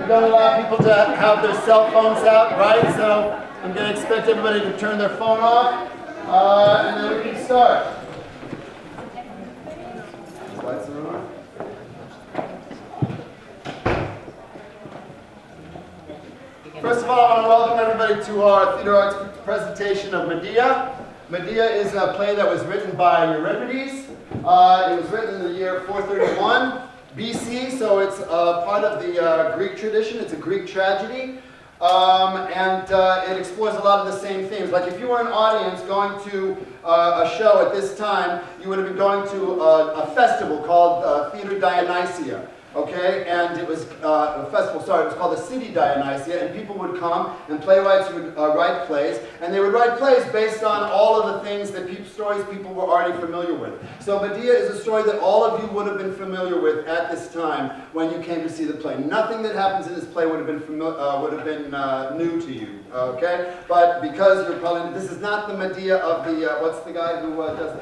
don't allow people to have their cell phones out, right? So I'm going to expect everybody to turn their phone off, and then we can start. Lights are on. First of all, I want to welcome everybody to our theater arts presentation of Medea. Medea is a play that was written by Euripides. It was written in the year 431 BC, so it's part of the Greek tradition. It's a Greek tragedy, and it explores a lot of the same themes. Like if you were an audience going to a show at this time, you would have been going to a festival called Theater Dionysia. Okay, and it was a festival, it was called the City Dionysia, and people would come, and playwrights would write plays, and they would write plays based on all of the things that stories people were already familiar with. So Medea is a story that all of you would have been familiar with at this time when you came to see the play. Nothing that happens in this play would have been new to you, okay? But because you're probably, this is not the Medea of the, what's the guy who does it?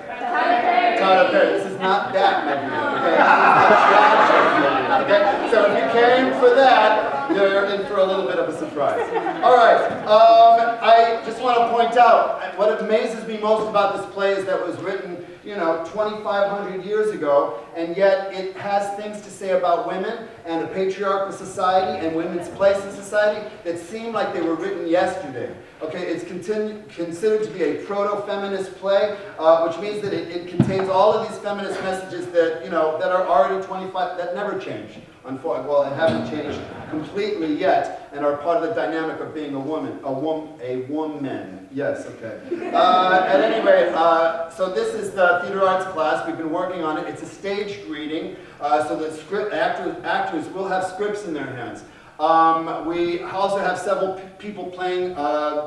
Tyler Perry. This is not that Medea, okay? This is the tragic. Okay, so if you came for that, you're in for a little bit of a surprise. All right, I just want to point out, what amazes me most about this play is that it was written, 2,500 years ago, and yet it has things to say about women and a patriarchal society and women's place in society that seem like they were written yesterday. Okay, it's considered to be a proto-feminist play, which means that it contains all of these feminist messages that, that are already that never change. Well, it hasn't changed completely yet, and are part of the dynamic of being a woman. Yes, okay. At any rate, so this is the theater arts class. We've been working on it. It's a staged reading, so the actors will have scripts in their hands. We also have several people playing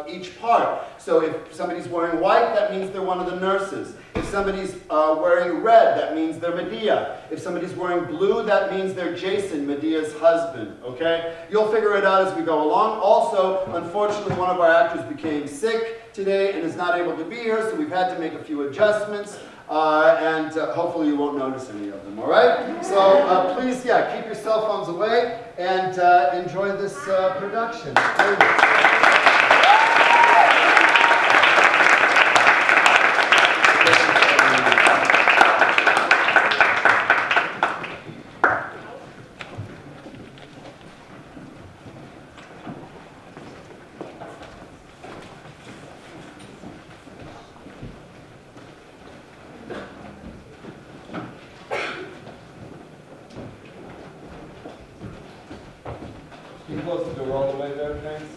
each part. So if somebody's wearing white, that means they're one of the nurses. If somebody's wearing red, that means they're Medea. If somebody's wearing blue, that means they're Jason, Medea's husband, okay? You'll figure it out as we go along. Also, unfortunately, one of our actors became sick today and is not able to be here, so we've had to make a few adjustments. And hopefully you won't notice any of them, all right? So please, keep your cell phones away and enjoy this production. Can you close the door all the way there, thanks?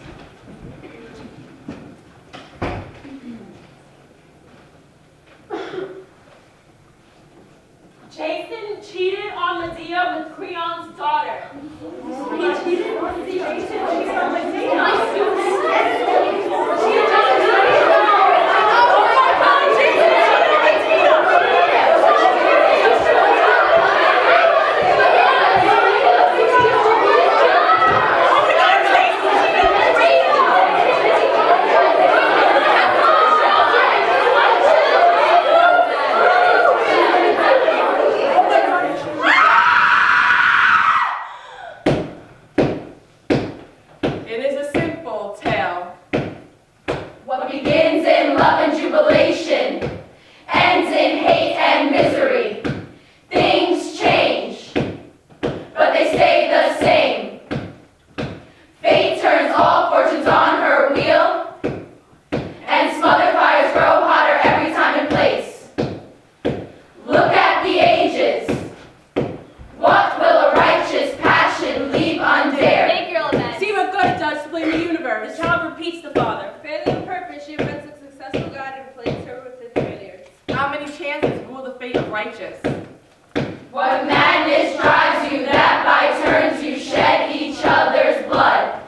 Jason cheated on Medea with Creon's daughter. He cheated on Medea? Jason cheated on Medea? What madness drives you that by turns you shed each other's blood?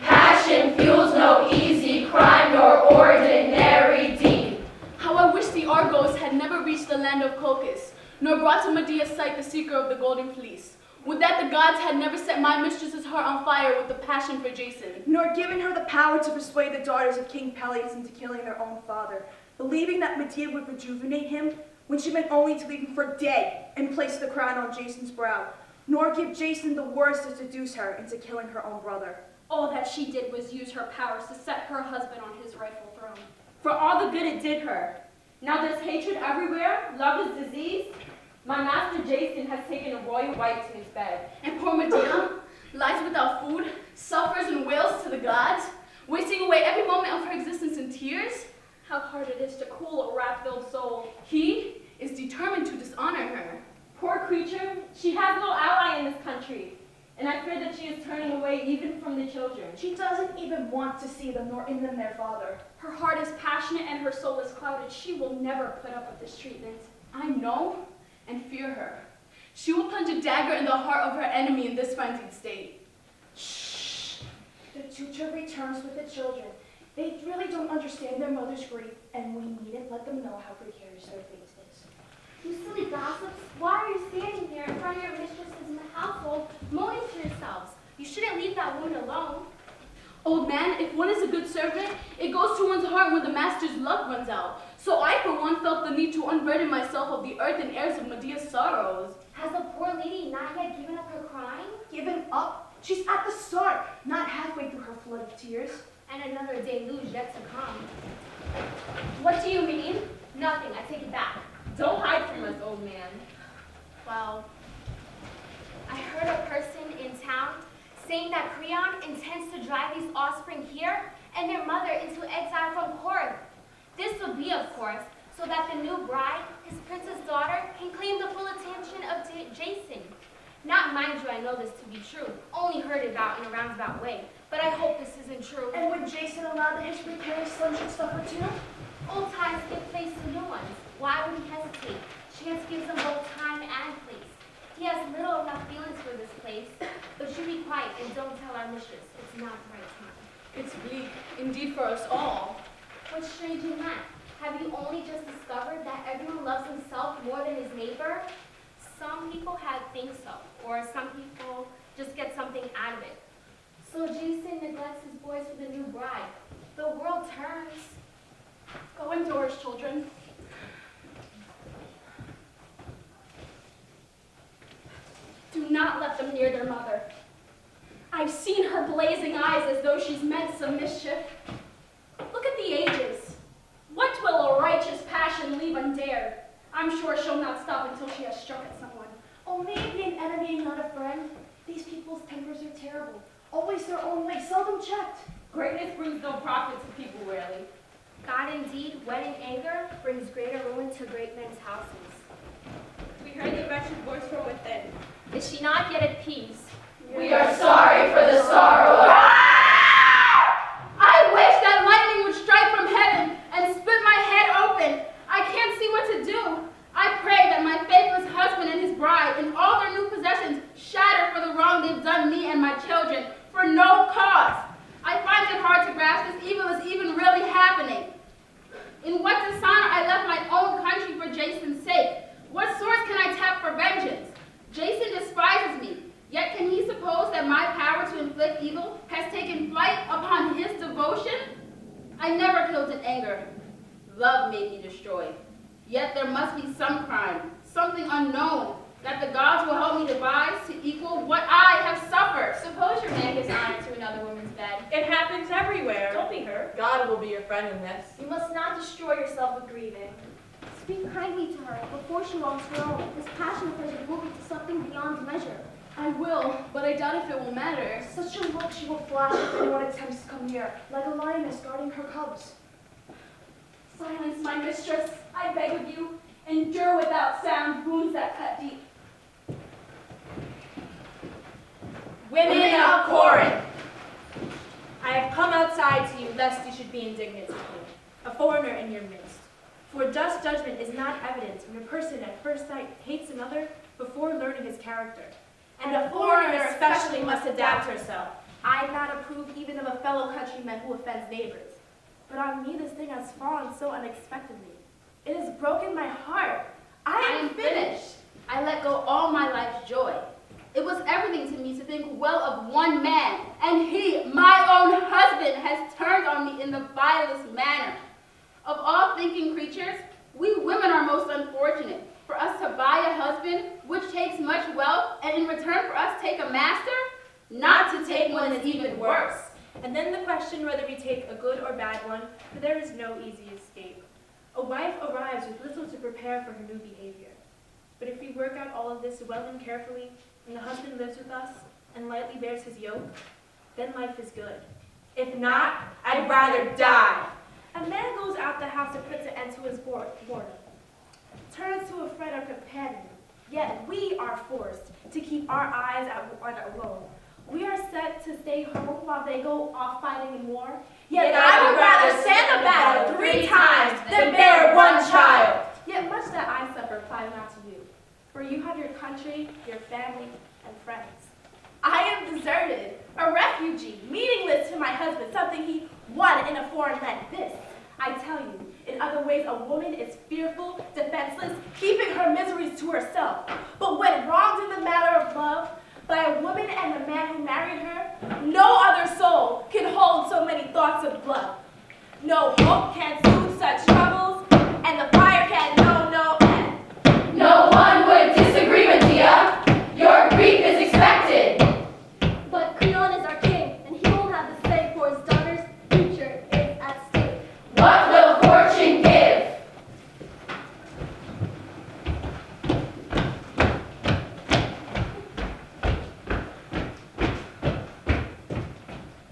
Passion fuels no easy crime nor ordinary deed. How I wish the Argos had never reached the land of Colchis, nor brought to Medea's sight the seeker of the golden fleece. Would that the gods had never set my mistress's heart on fire with the passion for Jason, nor given her the power to persuade the daughters of King Peleus into killing their own father, believing that Medea would rejuvenate him when she meant only to leave him for dead and place the crown on Jason's brow. nor give Jason the words to seduce her into killing her own brother. All that she did was use her powers to set her husband on his rightful throne. For all the good it did her. Now there's hatred everywhere, love is disease. My master Jason has taken a royal wife to his bed. And poor Medea lies without food, suffers and wails to the gods, wasting away every moment of her existence in tears. How hard it is to cool a wrath-filled soul. He is determined to dishonor her. Poor creature, she has no ally in this country. And I fear that she is turning away even from the children. She doesn't even want to see them nor in them their father. Her heart is passionate and her soul is clouded. She will never put up with this treatment. I know and fear her. She will plunge a dagger in the heart of her enemy in this frenzied state. Shh. The tutor returns with the children. They really don't understand their mother's grief, and we needn't let them know how precarious their fate is. You silly gossips, why are you standing here in front of your mistresses in the household, moaning to yourselves? You shouldn't leave that woman alone. Old man, if one is a good servant, it goes to one's heart when the master's love runs out. So I, for one, felt the need to unburden myself of the earth and heirs of Medea's sorrows. Has the poor lady not yet given up her crying? Given up? She's at the start, not halfway through her flood of tears. And another deluge yet to come. What do you mean? Nothing, I take it back. Don't hide from us, old man. Well, I heard a person in town saying that Creon intends to drive these offspring here and their mother into exile from Corinth. This would be, of course, so that the new bride, his princess daughter, can claim the full attention of Jason. Not mind you, I know this to be true. Only heard it about in a roundabout way. But I hope this isn't true. And would Jason allow that his precarious son should suffer too? Old ties give place to new ones. Why would he hesitate? Chance gives him both time and place. He has little enough feelings for this place, but you be quiet and don't tell our mistress. It's not the right time. it's bleak, indeed for us all. What's strange in that? Have you only just discovered that everyone loves himself more than his neighbor? Some people think so, or some people just get something out of it. So Jason neglects his boys for the new bride. The world turns. Go indoors, children. Do not let them near their mother. I've seen her blazing eyes as though she's meant some mischief. Look at the ages. What will a righteous passion leave undared? I'm sure she'll not stop until she has struck at someone. Oh, maybe an enemy and not a friend. These people's tempers are terrible. Always their own way, seldom checked. Greatness brings no profit to people rarely. God indeed, when in anger, brings greater ruin to great men's houses. We heard the wretched voice from within. Is she not yet at peace? We are sorry for the sorrow of... I wish that lightning would strike from heaven and split my head open. I can't see what to do. I pray that my faithless husband and his bride and all their new possessions shatter for the wrong they've done me and my children for no cause. I find it hard to grasp this evil is even really happening. In what dishonor I left my own country for Jason's sake. What source can I tap for vengeance? Jason despises me, yet can he suppose that my power to inflict evil has taken flight upon his devotion? I never killed in anger. Love made me destroy. Yet there must be some crime, something unknown, that the gods will help me devise to equal what I have suffered. Suppose your man gives honor to another woman's bed. It happens everywhere. Don't be hurt. God will be your friend in this. You must not destroy yourself with grieving. Speak kindly to her before she wrongs her own. This passion of hers will move to something beyond measure. I will, but I doubt if it will matter. Such a look she will flash if anyone attempts to come near, like a lioness guarding her cubs. Silence, my mistress, I beg of you. Endure without sound wounds that cut deep. Women of Corinth, I have come outside to you lest you should be indignant with me, a foreigner in your midst. For just judgment is not evident when a person at first sight hates another before learning his character. And a foreigner especially must adapt herself. I not approve even of a fellow countryman who offends neighbors. But on me this thing has fallen so unexpectedly. It has broken my heart. I am finished. I let go all my life's joy. It was everything to me to think well of one man, and he, my own husband, has turned on me in the vilest manner. Of all thinking creatures, we women are most unfortunate. For us to buy a husband, which takes much wealth, and in return for us take a master? Not to take one is even worse. And then the question whether we take a good or bad one, for there is no easy escape. A wife arrives with little to prepare for her new behavior. But if we work out all of this well and carefully, and the husband lives with us and lightly bears his yoke, then life is good. If not, I'd rather die. A man goes out the house and puts an end to his boredom, turns to a friend or companion. Yet we are forced to keep our eyes on alone. We are set to stay home while they go off fighting in war. Yet I would rather stand a battle 3 times than bear 1 child. Yet much that I suffer applies not to you, for you have your country, your family, and friends. I am deserted, a refugee, meaningless to my husband, something he won in a foreign land. This, I tell you, in other ways a woman is fearful, defenseless, keeping her miseries to herself. But when wronged in the matter of love, by a woman and the man who married her, no other soul can hold so many thoughts of blood. No hope can soothe such troubles, and the fire can know no end. No one would disagree, Medea. Your grief is expected. But Creon is our king, and he will have the say for his daughter's future is at stake. What will fortune give?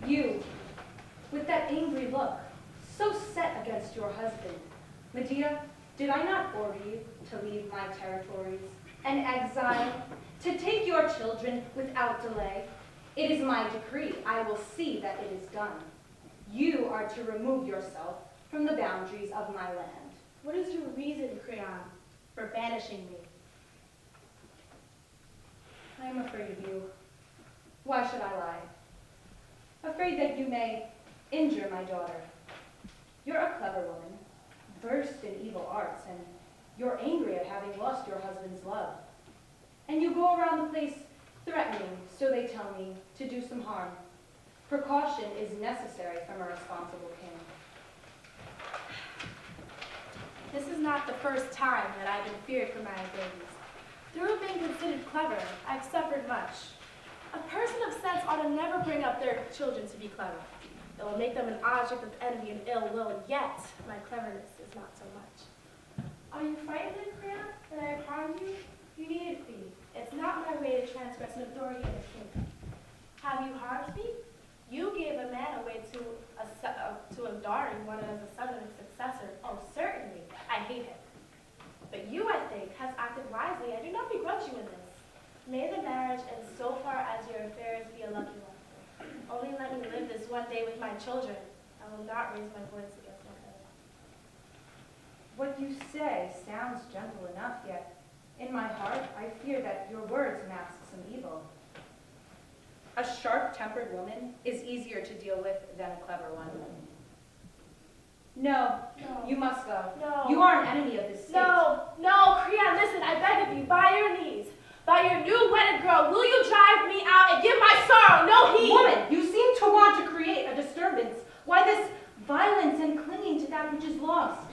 You, with that angry look, so set against your husband. Medea, did I not order you to leave my territories, an exile, to take your children without delay? It is my decree. I will see that it is done. You are to remove yourself from the boundaries of my land. What is your reason, Creon, for banishing me? I am afraid of you. Why should I lie? Afraid that you may injure my daughter. You're a clever woman, versed in evil arts, and you're angry at having lost your husband's love. And you go around the place threatening, so they tell me, to do some harm. Precaution is necessary from a responsible king. This is not the first time that I've been feared for my abilities. Through being considered clever, I've suffered much. A person of sense ought to never bring up their children to be clever. It will make them an object of envy and ill will, and yet my cleverness is not so much. Are you frightened, Creon, that I have harmed you? You needed me. It's not my way to transgress an authority of a king. Have you harmed me? You gave a man away to a daughter you wanted as a son and a successor. Oh, certainly, I hate him. But you, I think, has acted wisely. I do not begrudge you in this. May the marriage, and so far as your affairs, be a lucky one. Only let me live this one day with my children. I will not raise my voice against my husband. What you say sounds gentle enough, yet in my heart I fear that your words mask some evil. A sharp-tempered woman is easier to deal with than a clever one. No, you must go. No. You are an enemy of this state. No, Creon, listen, I beg of you, by your knees, by your new wedded girl, will you drive me out and give my sorrow no heed? Woman, you seem to want to create a disturbance. Why this violence and clinging to that which is lost?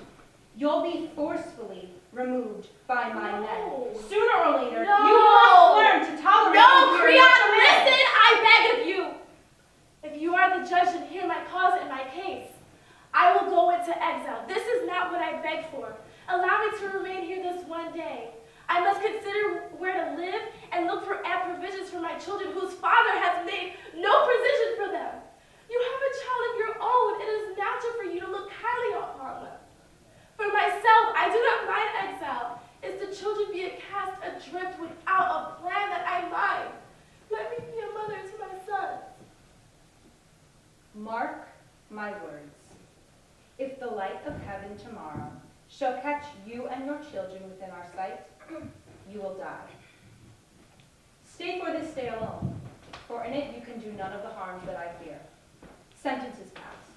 You'll be forcefully removed by my men. Sooner or later, you must learn to tolerate No, inferiority. Creon, listen, I beg of you. If you are the judge and hear my cause and my case, I will go into exile. This is not what I begged for. Allow me to remain here this one day. I must consider where to live and look for ample provisions for my children whose father has made no provision for them. You have a child of your own. It is natural for you to look kindly upon them. For myself, I do not mind exile. If the children be cast adrift without a plan that I mind, let me be a mother to my sons. Mark my words. If the light of heaven tomorrow shall catch you and your children within our sight, you will die. Stay for this day alone, for in it you can do none of the harms that I fear. Sentence is passed.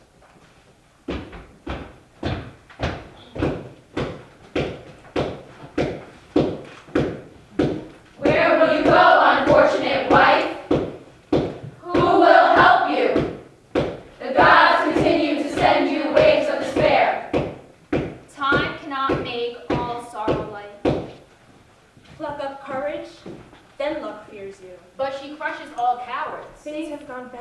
Where will you go, unfortunate wife? Who will help you? The gods continue to send you waves of despair. Time cannot make all sorrow light.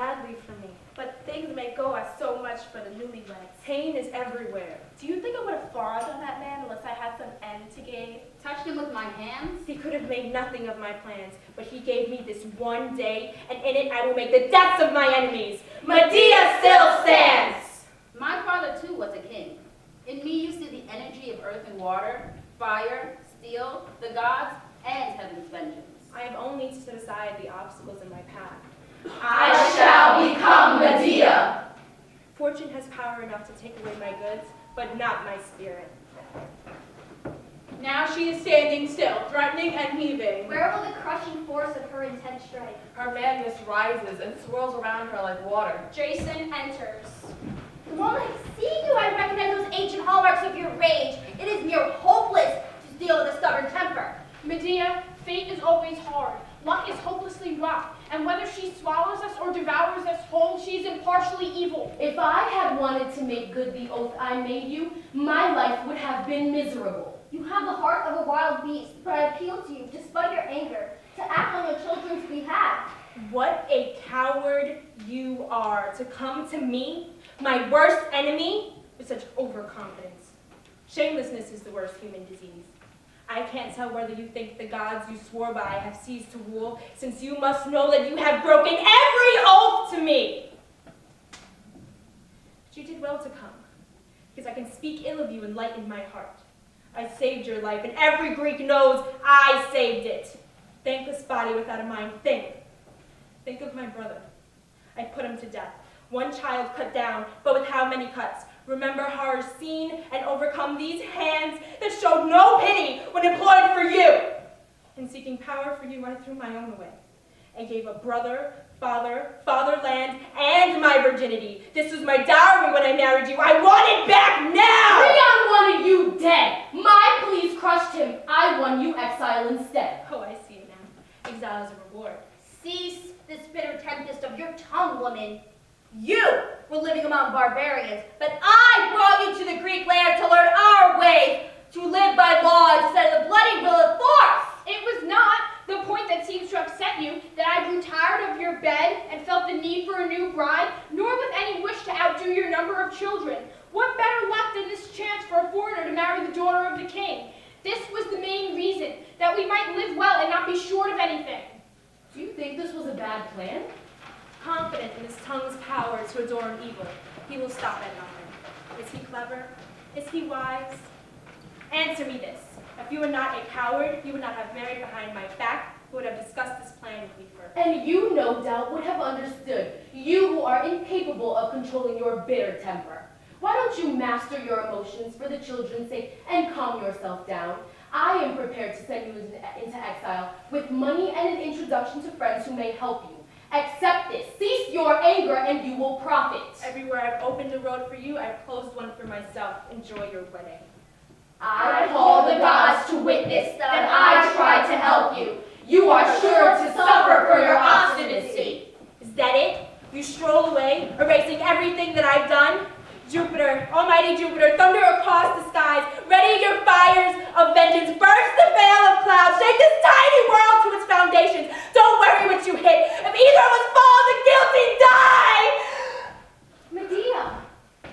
badly for me. But things may go as so much for the newlyweds. Pain is everywhere. Do you think I would have fallen on that man unless I had some end to gain? Touched him with my hands? He could have made nothing of my plans, but he gave me this one day, and in it I will make the deaths of my enemies. Medea still stands! My father too was a king. In me you see the energy of earth and water, fire, steel, the gods, and heaven's vengeance. I have only to set aside the obstacles in my path. I shall become Medea. Fortune has power enough to take away my goods, but not my spirit. Now she is standing still, threatening and heaving. Where will the crushing force of her intent strike? Her madness rises and swirls around her like water. Jason enters. The moment I see you, I recognize those ancient hallmarks of your rage. It is mere hopeless to deal with a stubborn temper. Medea, fate is always hard. Luck is hopelessly rough. And whether she swallows us or devours us whole, she is impartially evil. If I had wanted to make good the oath I made you, my life would have been miserable. You have the heart of a wild beast, but I appeal to you, despite your anger, to act on your children's behalf. What a coward you are to come to me, my worst enemy, with such overconfidence. Shamelessness is the worst human disease. I can't tell whether you think the gods you swore by have ceased to rule, since you must know that you have broken every oath to me. But you did well to come, because I can speak ill of you and lighten my heart. I saved your life, and every Greek knows I saved it. Thankless body without a mind, think. Think of my brother. I put him to death. One child cut down, but with how many cuts? Remember horrors seen and overcome these hands that showed no pity when employed for you. In seeking power for you, I threw my own away. I gave a brother, father, fatherland, and my virginity. This was my dowry when I married you. I want it back now! Creon wanted you dead. My pleas crushed him. I won you exile instead. Oh, I see it now. Exile is a reward. Cease this bitter tempest of your tongue, woman. You were living among barbarians, but I brought you to the Greek land to learn our ways, to live by law instead of the bloody will of force. It was not the point that seems to upset you that I grew tired of your bed and felt the need for a new bride, nor with any wish to outdo your number of children. What better luck than this chance for a foreigner to marry the daughter of the king? This was the main reason, that we might live well and not be short of anything. Do you think this was a bad plan? Confident in his tongue's power to adorn evil, he will stop at nothing. Is he clever? Is he wise? Answer me this. If you were not a coward, you would not have married behind my back, who would have discussed this plan with me first. And you, no doubt, would have understood, you who are incapable of controlling your bitter temper. Why don't you master your emotions for the children's sake and calm yourself down? I am prepared to send you into exile with money and an introduction to friends who may help you. Accept this. Cease your anger and you will profit. Everywhere I've opened a road for you, I've closed one for myself. Enjoy your wedding. I call the gods to witness that I tried to help you. You are sure to suffer for your obstinacy. Is that it? You stroll away, erasing everything that I've done? Jupiter, almighty Jupiter, thunder across the skies, ready your fires of vengeance, burst the veil of clouds, shake this tiny world to its foundations. Don't worry what you hit. If either of us fall, the guilty die! Medea,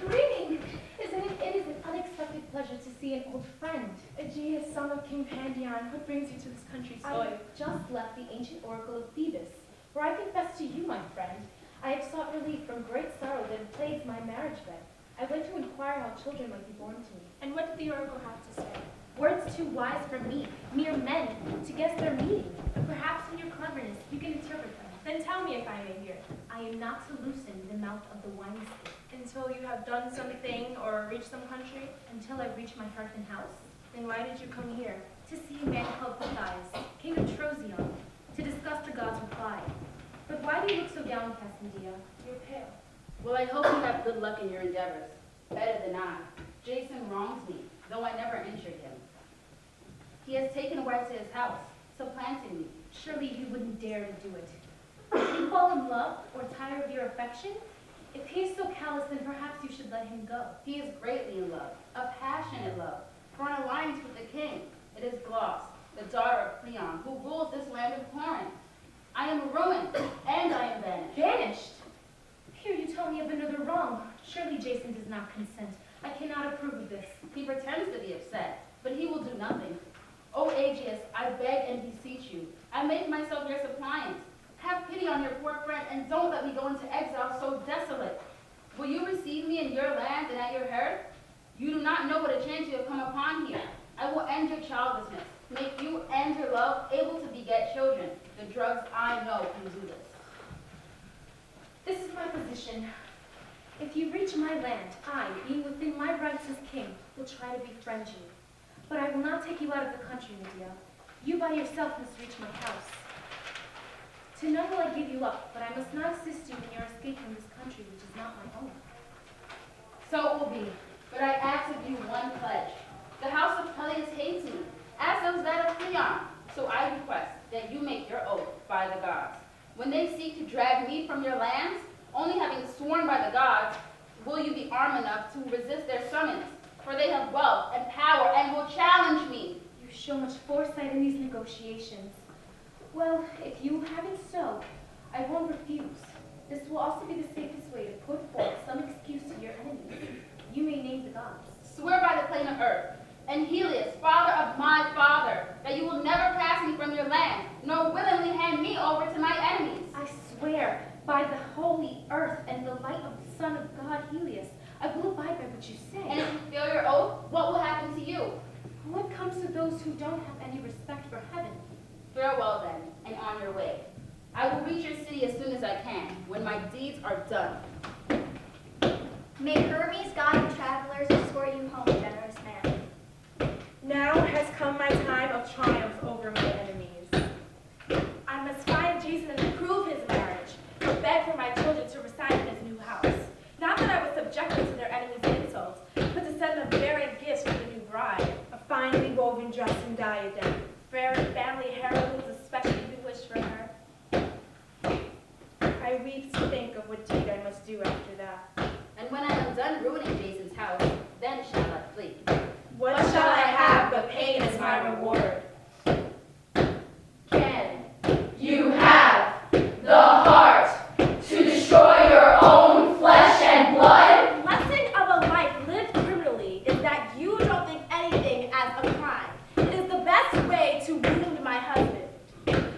greeting. It is an unexpected pleasure to see an old friend. Aegeus, son of King Pandion, what brings you to this country I soil? have just left the ancient oracle of Phoebus, where I confess to you, my friend, I have sought relief from great sorrow that plagues my marriage bed. I went to inquire how children might be born to me. And what did the oracle have to say? Words too wise for me, mere men, to guess their meaning. But perhaps in your cleverness you can interpret them. Then tell me if I may hear. I am not to loosen the mouth of the wineskin Until you have done something or reached some country? until I reach my hearth and house. Then why did you come here? To see a man called Euripides, king of Trozion, to discuss the god's reply. But why do you look so downcast, Medea? You're pale. Well, I hope you have good luck in your endeavors. Better than I. Jason wrongs me, though I never injured him. He has taken a wife to his house, supplanting me. Surely you wouldn't dare to do it. Did you fall in love or tire of your affection? If he is so callous, then perhaps you should let him go. He is greatly in love, a passionate love, for an alliance with the king. It is Glauce, the daughter of Creon, who rules this land of Corinth. I am ruined, and I am banished. Banished? does not consent. I cannot approve of this. He pretends to be upset, but he will do nothing. O Aegeus, I beg and beseech you. I make myself your suppliant. Have pity on your poor friend, and don't let me go into exile so desolate. Will you receive me in your land and at your herd? You do not know what a chance you have come upon here. I will end your childlessness, make you and your love able to beget children. The drugs I know can do this. This is my position. If you reach my land, I, being within my rights as king, will try to befriend you. But I will not take you out of the country, Medea. You by yourself must reach my house. To none will I give you up, but I must not assist you in your escape from this country, which is not my own. So it will be, but I ask of you one pledge. The house of Peleus hates me, as does that of Cleon. So I request that you make your oath by the gods. When they seek to drag me from your lands, only having sworn by the gods, will you be armed enough to resist their summons? For they have wealth and power and will challenge me. You show much foresight in these negotiations. Well, if you have it so, I won't refuse. This will also be the safest way to put forth some excuse to your enemies. You may name the gods. Swear by the plane of earth, and Helios, father of my father, that you will never pass me from your land, nor willingly hand me over to my enemies. I swear by the holy earth and the light of the son of God Helios, I will abide by what you say. And if you fail your oath, what will happen to you? What comes to those who don't have any respect for heaven? Farewell then, and on your way. I will reach your city as soon as I can, when my deeds are done. May Hermes guide travelers escort you home, generous man. Now has come my time of triumph over my enemies. I must find Jason and approve his marriage, or beg for my children to reside in his new house. Not that I would subject them to their enemies' insults, but to send them bearing gifts for the new bride. A finely woven dress and diadem. Fair family heirlooms especially be wished for her. I weep to think of what deed I must do after that. And when I am done ruining Jason's house, then shall I flee. What shall I have but pain as my reward? Can You have the heart to destroy your own flesh and blood? The lesson of a life lived criminally is that you don't think anything as a crime. It is the best way to wound my husband.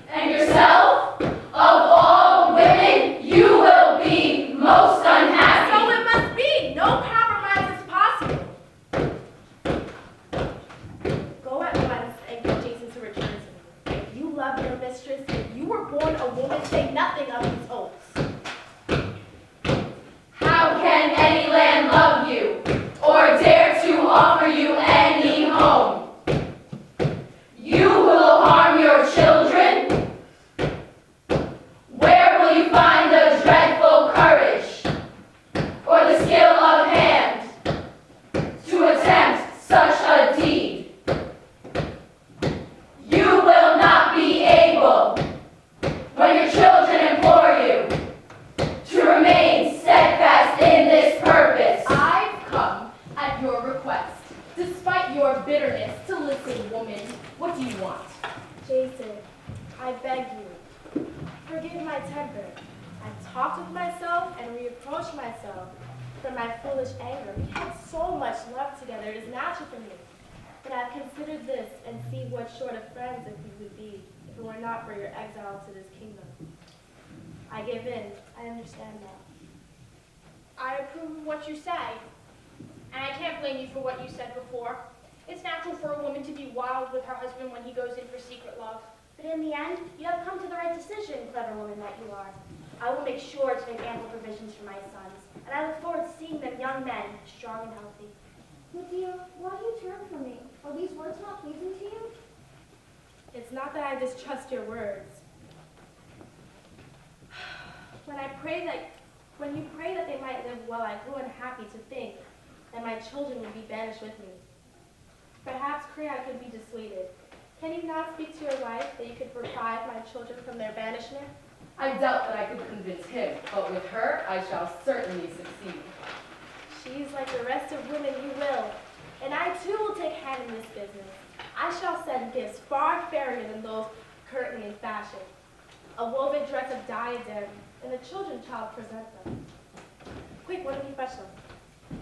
And yourself, of all women, you will be most unhappy. So it must be. No compromise is possible. Go at once and get Jason to return to me. If you love your mistress, if you were born a woman, say nothing of these oaths. How can any land love you, or dare to offer you any home? You who will harm your children? Where will you find the dreadful courage, or the skill of hand, to attempt such a deed? You will not be able, when your children implore you, to remain steadfast in this purpose. I've come at your request, despite your bitterness, to listen, woman. What do you want? Jason, I beg you, forgive my temper. I've talked with myself and reproached myself for my foolish anger. We had so much love together, it is natural for me. But I've considered this and see what sort of friends if we would be if it were not for your exile to this kingdom. I give in. I understand now. I approve of what you say, and I can't blame you for what you said before. It's natural for a woman to be wild with her husband when he goes in for secret love. But in the end, you have come to the right decision, clever woman that you are. I will make sure to make ample provisions for my sons, and I look forward to seeing them young men, strong and healthy. Medea, why do you turn from me? Are these words not pleasing to you? It's not that I distrust your words. When you pray that they might live well, I grew unhappy to think that my children would be banished with me. Perhaps Creon could be dissuaded. Can you not speak to your wife that you could reprieve my children from their banishment? I doubt that I could convince him, but with her I shall certainly succeed. She's like the rest of women, you will. And I too will take hand in this business. I shall send gifts far fairer than those currently in fashion. A woven dress of diadem, and the children shall present them. Quick, what do we fetch them?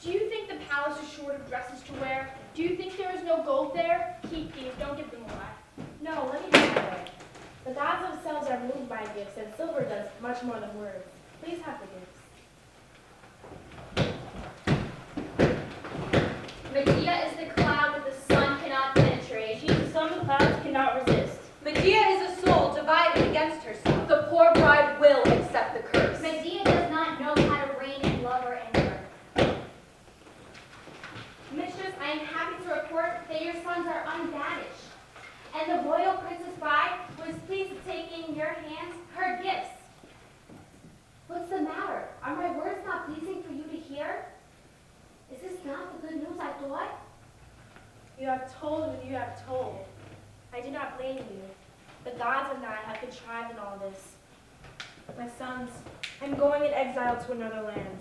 Do you think the palace is short of dresses to wear? Do you think there is no gold there? Keep these, don't give them away. No, let me put it that way. The gods themselves are moved by gifts, and silver does much more than words. Please have the gifts. Medea is the cloud that the sun cannot penetrate. She is the sun the clouds cannot resist. Medea is a soul divided against herself. The poor bride will accept the curse. Medea does not know how to reign in love or anger. Mistress, I am happy to report that your sons are unbanished, and the royal princess bride was pleased to take in your hands her gifts. What's the matter? Are my words not pleasing for you to hear? Is this not the good news I thought? You have told what you have told. I do not blame you. The gods and I have contrived in all this. My sons, I'm going in exile to another land.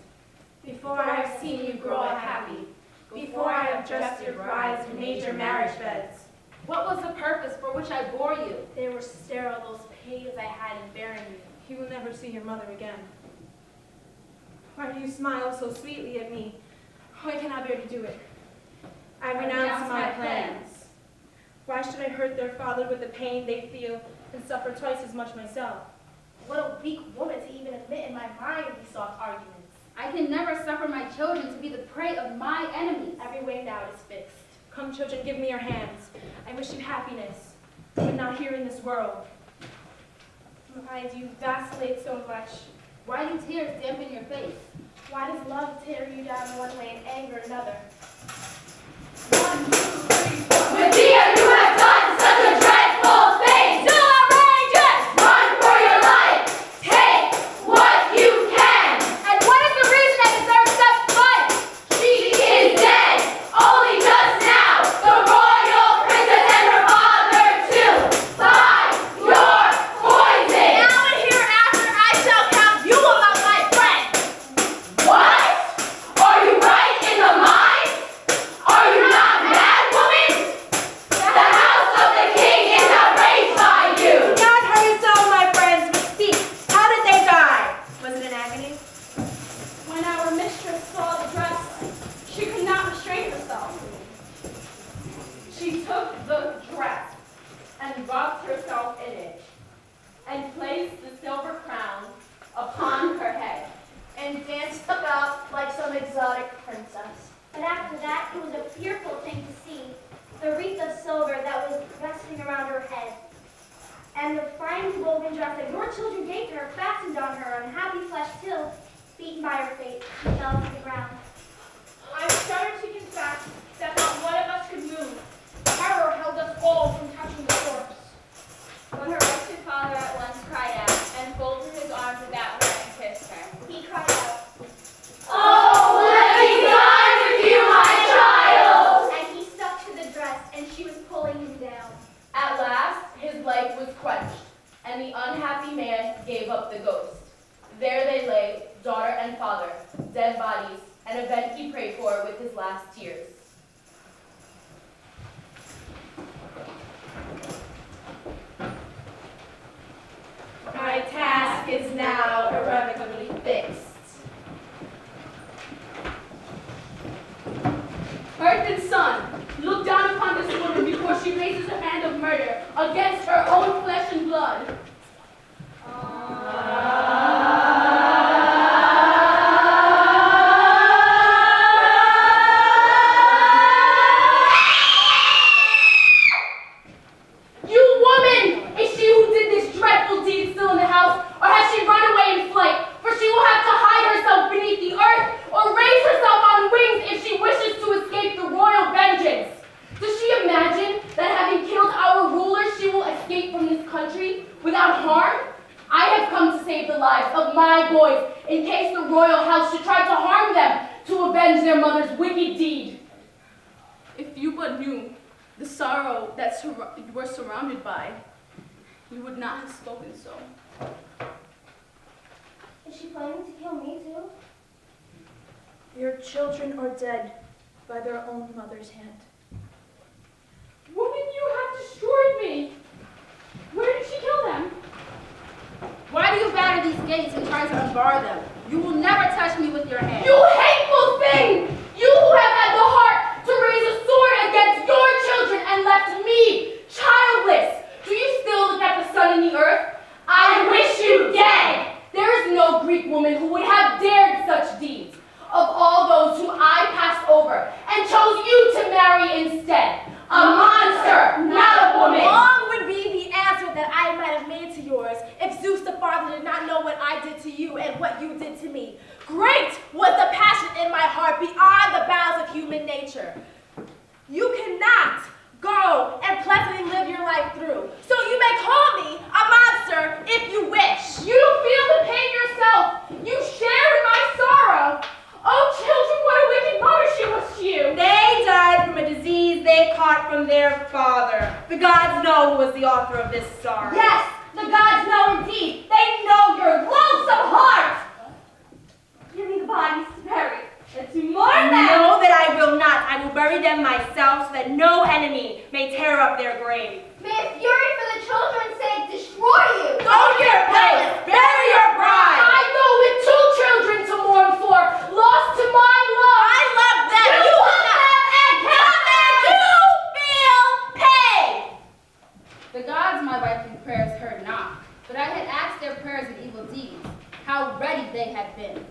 Before I have seen you grow up happy, before I have dressed your brides and made your marriage beds. What was the purpose for which I bore you? They were sterile, those pains I had in bearing you. You will never see your mother again. Why do you smile so sweetly at me? Why can't I bear to do it? I renounce my plans. Why should I hurt their father with the pain they feel and suffer twice as much myself? What a weak woman to even admit in my mind these soft arguments. I can never suffer my children to be the prey of my enemies. Every way now is fixed. Come, children, give me your hands. I wish you happiness, but not here in this world. Why do you vacillate so much? Why do tears dampen your face? Why does love tear you down one way and anger another? 1, 2, 3, 4. Medea, you have done such a dreadful thing! Too outrageous! Run for your life! Take what you can! And what is the reason I deserve such fun? She is dead! Only just now! The royal princess and her father too! By your poison! Now and hereafter I shall count you among my friends. What? Are you right in the mind? Are you not mad, woman? The house of the king is outraged by you! Not hurry so, my friends, but speak. How did they die? Was it in agony? When our mistress saw the dress, she could not restrain herself. She took the dress and wrapped herself in it, and placed the silver crown upon her head. And danced about like some exotic princess. But after that, it was a fearful thing to see, the wreath of silver that was resting around her head, and the finely woven dress that your children gave to her fastened on her unhappy flesh till, beaten by her fate, she fell to the ground. I shudder to confess that not one of us could move. Terror held us all from touching the corpse. But her wretched father at once cried out, and folded his arms about her and kissed her. He cried out, Oh, let me die with you, my child! and he stuck to the dress, and she was pulling him down. At last, his life was quenched, and the unhappy man gave up the ghost. There they lay, daughter and father, dead bodies, an event he prayed for with his last tears. My task is now irrevocably fixed. Earth and sun, look down upon this woman before she raises her hand of murder against her own flesh and blood. You woman! Is she who did this dreadful deed still in the house, or has she run away in flight? For she will have to hide herself beneath the earth, or raise herself on wings if she wishes to escape the royal vengeance. Does she imagine that having killed our rulers, she will escape from this country without harm? I have come to save the lives of my boys in case the royal house should try to harm them to avenge their mother's wicked deed. If you but knew the sorrow that you were surrounded by, you would not have spoken so. Is she planning to kill me too? Your children are dead by their own mother's hand. Woman, you have destroyed me. Where did she kill them? Why do you batter these gates and try to unbar them? You will never touch me with your hand. You hateful thing! Greek woman who would have dared such deeds. Of all those whom I passed over and chose you to marry instead. A monster, not a woman. Long would be the answer that I might have made to yours if Zeus the Father did not know what I did to you and what you did to me. Great was the passion in my heart beyond the bounds of human nature. You cannot go and pleasantly live your life through. So you may call me a monster if you wish. You feel the pain yourself. You share in my sorrow. Oh, children, what a wicked mother she was to you. They died from a disease they caught from their father. The gods know who was the author of this sorrow. Yes, the gods know indeed. They know your loathsome heart. Give me the bodies to bury and to mourn them. No, that I will not. I will bury them myself so that no enemy may tear up their grave. May a fury for the children's sake destroy you. Go to your place. Bury your bride. I go with 2 children to mourn for, lost to my love. I love them. You love them and come and you feel pain. The gods my wifely prayers heard not, but I had asked their prayers and evil deeds, how ready they had been.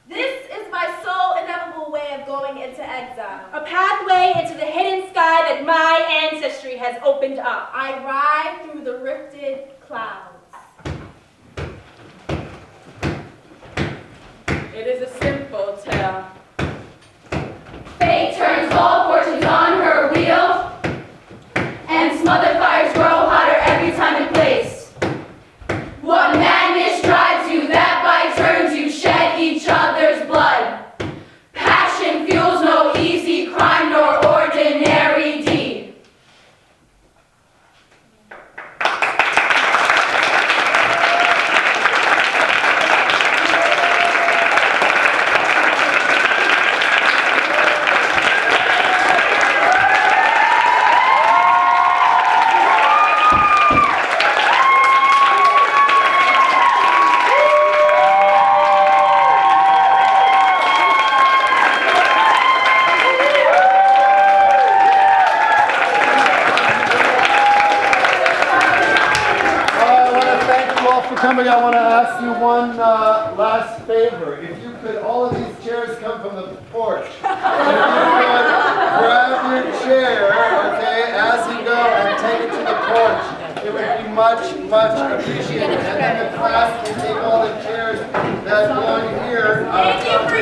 This is my sole inevitable way of going into exile. A pathway into the hidden sky that my ancestry has opened up. I ride through the rifted clouds. It is a simple tale. Fate turns all fortunes on her wheel, and smothered fires grow hotter every time and place. What madness drives you that by turns you shed each other's blood? Passion fuels no easy crime nor ordinary deed. Coming, I want to ask you one last favor. If you could, all of these chairs come from the porch. If you could grab your chair, okay, as you go and take it to the porch, it would be much, much appreciated. And then the class can take all the chairs that belong here. Thank you for